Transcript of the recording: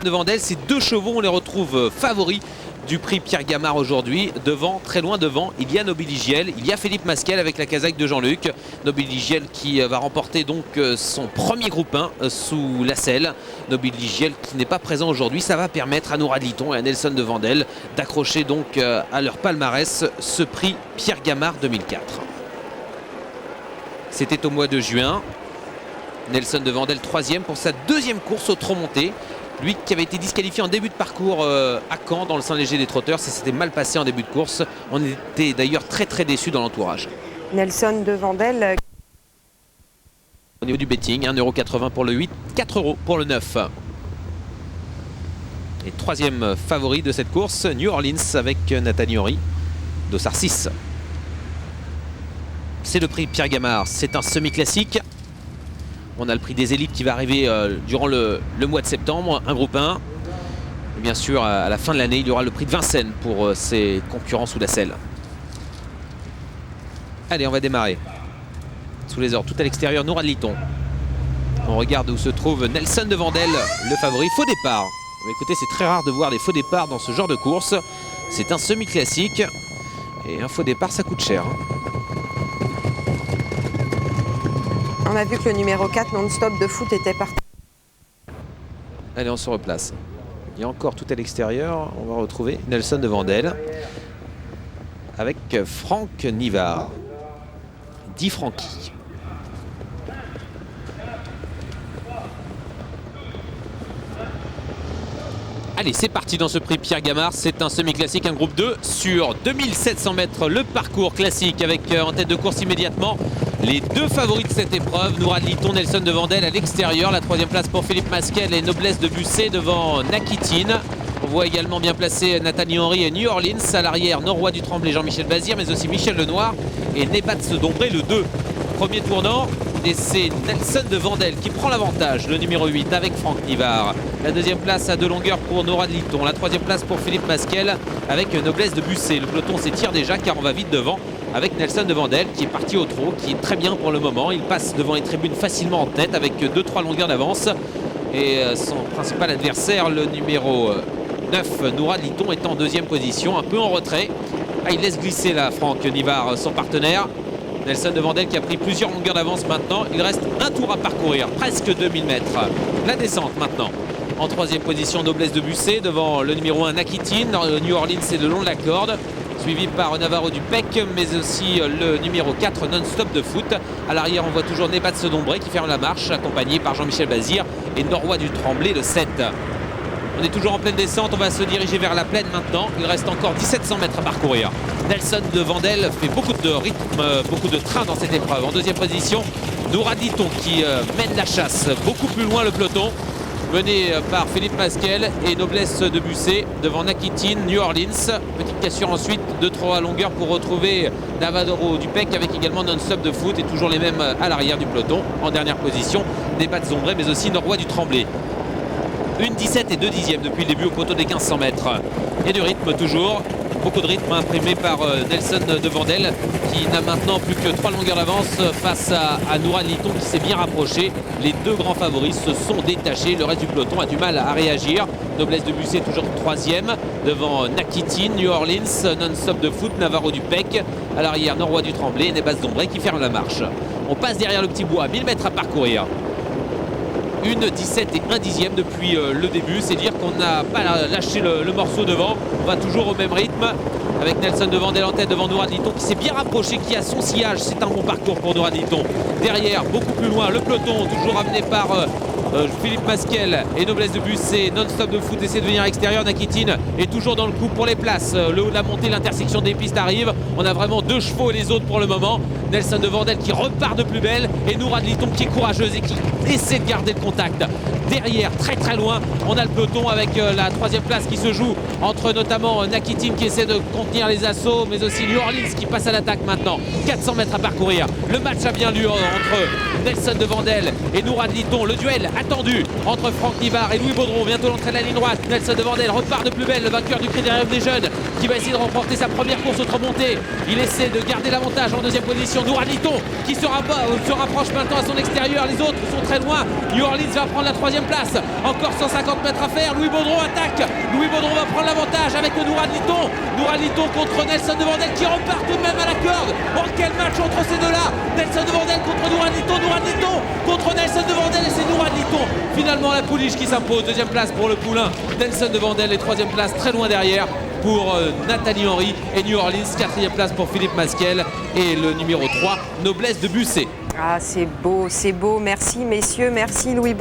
De Vandel, ces deux chevaux, on les retrouve favoris du prix Pierre Gamard aujourd'hui. Devant, très loin devant, il y a Nobiligiel, il y a Philippe Masquel avec la casaque de Jean-Luc. Nobiligiel qui va remporter donc son premier groupe 1 sous la selle. Nobiligiel qui n'est pas présent aujourd'hui, ça va permettre à Nourad Litton et à Nelson de Vandel d'accrocher donc à leur palmarès ce prix Pierre Gamard 2004. C'était au mois de juin. Nelson de Vandel 3e pour sa deuxième course au trot monté. Lui qui avait été disqualifié en début de parcours à Caen dans le Saint-Léger des trotteurs, ça s'était mal passé en début de course. On était d'ailleurs très déçus dans l'entourage. Nelson de Vandel. Au niveau du betting, 1,80 € pour le 8, 4 € pour le 9. Et troisième favori de cette course, New Orleans avec Nathanie Henry, dossard 6. C'est le prix Pierre Gamard, c'est un semi-classique. On a le prix des élites qui va arriver durant le mois de septembre, un groupe 1. Et bien sûr, à la fin de l'année, il y aura le prix de Vincennes pour ses concurrents sous la selle. Allez, on va démarrer. Sous les ordres, tout à l'extérieur, Nourad Litton. On regarde où se trouve Nelson de Vandel, le favori. Faux départ. Mais écoutez, c'est très rare de voir des faux départs dans ce genre de course. C'est un semi-classique. Et un faux départ, ça coûte cher. On a vu que le numéro 4 non-stop de foot était parti. Allez, on se replace. Il y a encore tout à l'extérieur. On va retrouver Nelson de Vandel avec Franck Nivard. Dit Francky. Allez, c'est parti dans ce prix Pierre Gamard. C'est un semi-classique, un groupe 2 sur 2700 mètres. Le parcours classique avec en tête de course immédiatement les deux favoris de cette épreuve. Nourad Litton, Nelson de Vandel à l'extérieur. La troisième place pour Philippe Masquel et Noblesse de Busset devant Nakitine. On voit également bien placé Nathanie Henry et New Orleans. À l'arrière, Norroy du Tremblay, Jean-Michel Bazir, mais aussi Michel Lenoir et Nebats Dombré, le 2. Premier tournant. Et c'est Nelson de Vandel qui prend l'avantage, le numéro 8 avec Franck Nivard. La deuxième place à 2 longueurs pour Nourad Litton. La troisième place pour Philippe Masquel avec Noblesse de Busset. Le peloton s'étire déjà car on va vite devant avec Nelson de Vandel qui est parti au trot, qui est très bien pour le moment. Il passe devant les tribunes facilement en tête avec 2-3 longueurs d'avance. Et son principal adversaire, le numéro 9, Nourad Litton, est en deuxième position, un peu en retrait. Ah, il laisse glisser là Franck Nivard, son partenaire. Nelson de Vandel qui a pris plusieurs longueurs d'avance maintenant. Il reste un tour à parcourir, presque 2000 mètres. La descente maintenant. En troisième position, Noblesse de Busset devant le numéro 1, Nakitine. New Orleans est le long de la corde, suivi par Navarro du Pec, mais aussi le numéro 4, non-stop de foot. À l'arrière, on voit toujours Nebats Dombré qui ferme la marche, accompagné par Jean-Michel Bazir et Norroy du Tremblay, le 7. On est toujours en pleine descente, on va se diriger vers la plaine maintenant. Il reste encore 1700 mètres à parcourir. Nelson de Vandel fait beaucoup de rythme, beaucoup de train dans cette épreuve. En deuxième position, Nourad Litton qui mène la chasse beaucoup plus loin le peloton, mené par Philippe Masquel et Noblesse de Busset devant Nakitine, New Orleans. Petite cassure ensuite, 2-3 à longueur pour retrouver Navarro du Pec avec également non-stop de foot et toujours les mêmes à l'arrière du peloton. En dernière position, Nebats Dombré mais aussi Norroy du Tremblay. 1,17 et 2 dixièmes depuis le début au poteau des 1500 mètres. Et du rythme toujours. Beaucoup de rythme imprimé par Nelson de Vandel qui n'a maintenant plus que 3 longueurs d'avance face à Nourad Litton qui s'est bien rapproché. Les deux grands favoris se sont détachés. Le reste du peloton a du mal à réagir. Noblesse de Busset toujours 3e devant Nakitine, New Orleans, non-stop de foot, Navarro du Pec. À l'arrière, Norroy du Tremblay et Nebats Dombré qui ferme la marche. On passe derrière le petit bois, 1000 mètres à parcourir. 1,17 et 1 dixième depuis le début, c'est dire qu'on n'a pas lâché le morceau devant. On va toujours au même rythme avec Nelson de Vandel en tête devant Nourad Litton qui s'est bien rapproché, qui a son sillage. C'est un bon parcours pour Nourad Litton. Derrière, beaucoup plus loin, le peloton toujours amené par Philippe Masquel et Noblesse de Busset. Non-stop de foot essaie de venir à l'extérieur. Nakitine est toujours dans le coup pour les places. Le haut de la montée, l'intersection des pistes arrive. On a vraiment 2 chevaux et les autres pour le moment. Nelson de Vandel qui repart de plus belle et Nourad Litton qui est courageuse et qui essaie de garder le contact. Derrière, très loin, on a le peloton avec la troisième place qui se joue entre notamment Nakitine qui essaie de contenir les assauts, mais aussi New Orleans qui passe à l'attaque maintenant. 400 mètres à parcourir. Le match a bien lieu entre Nelson de Vandel et Nourad Litton. Le duel attendu entre Franck Nivard et Louis Baudron. Bientôt l'entrée de la ligne droite. Nelson de Vandel repart de plus belle, le vainqueur du Critérium des Jeunes qui va essayer de remporter sa première course au trot monté. Il essaie de garder l'avantage en deuxième position. Nourad Litton qui se rapproche maintenant à son extérieur. Les autres sont très loin. New Orleans va prendre la 3e place. Encore 150 mètres à faire. Louis Baudron attaque. Louis Baudron va prendre l'avantage avec Nourad Litton. Nourad Litton contre Nelson Devandel qui repart tout de même à la corde. Oh, quel match entre ces deux-là. Nelson Devandel contre Nourad Litton. Nourad Litton contre Nelson Devandel et c'est Nourad Litton. Finalement la pouliche qui s'impose. 2e place pour le poulain Nelson Devandel et 3e place très loin derrière pour Nathalie Henry et New Orleans. 4e place pour Philippe Masquel et le numéro 3 Noblesse de Busset. Ah, c'est beau, c'est beau. Merci messieurs, merci Louis Baudron.